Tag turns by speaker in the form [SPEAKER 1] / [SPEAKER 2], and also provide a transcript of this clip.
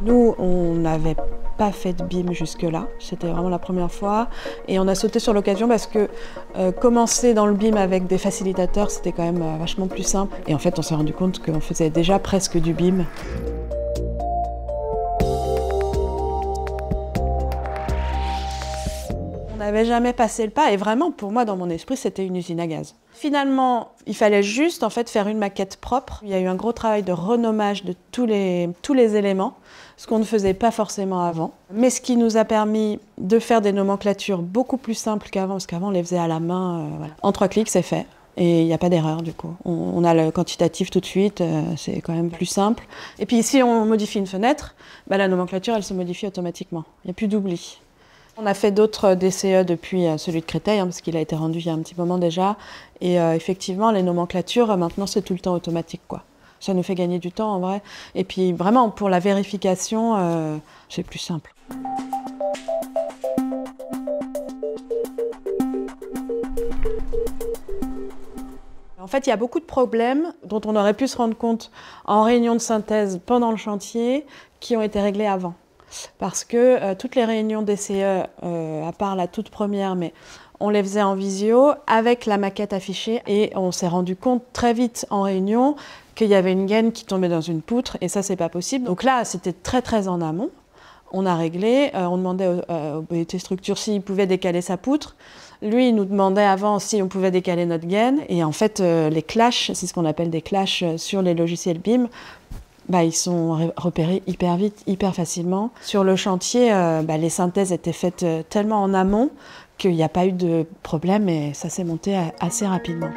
[SPEAKER 1] Nous, on n'avait pas fait de BIM jusque-là, c'était vraiment la première fois. Et on a sauté sur l'occasion parce que commencer dans le BIM avec des facilitateurs, c'était quand même vachement plus simple. Et en fait, on s'est rendu compte qu'on faisait déjà presque du BIM. On n'avait jamais passé le pas et vraiment, pour moi, dans mon esprit, c'était une usine à gaz. Finalement, il fallait juste en fait faire une maquette propre. Il y a eu un gros travail de renommage de tous les éléments, ce qu'on ne faisait pas forcément avant. Mais ce qui nous a permis de faire des nomenclatures beaucoup plus simples qu'avant, parce qu'avant on les faisait à la main. Voilà. En 3 clics, c'est fait. Et il n'y a pas d'erreur du coup. On a le quantitatif tout de suite, c'est quand même plus simple. Et puis si on modifie une fenêtre, bah, la nomenclature elle se modifie automatiquement. Il n'y a plus d'oubli. On a fait d'autres DCE depuis celui de Créteil, parce qu'il a été rendu il y a un petit moment déjà. Et effectivement, les nomenclatures, maintenant, c'est tout le temps automatique, quoi. Ça nous fait gagner du temps, en vrai. Et puis, vraiment, pour la vérification, c'est plus simple. En fait, il y a beaucoup de problèmes dont on aurait pu se rendre compte en réunion de synthèse pendant le chantier qui ont été réglés avant. Parce que toutes les réunions DCE, à part la toute première, mais on les faisait en visio avec la maquette affichée et on s'est rendu compte très vite en réunion qu'il y avait une gaine qui tombait dans une poutre et ça c'est pas possible. Donc là c'était très en amont. On a réglé, on demandait au BT Structure s'il pouvait décaler sa poutre. Lui, il nous demandait avant si on pouvait décaler notre gaine. Et en fait, les clashs, c'est ce qu'on appelle des clashs sur les logiciels BIM, bah, ils sont repérés hyper vite, hyper facilement. Sur le chantier, les synthèses étaient faites tellement en amont qu'il n'y a pas eu de problème et ça s'est monté assez rapidement.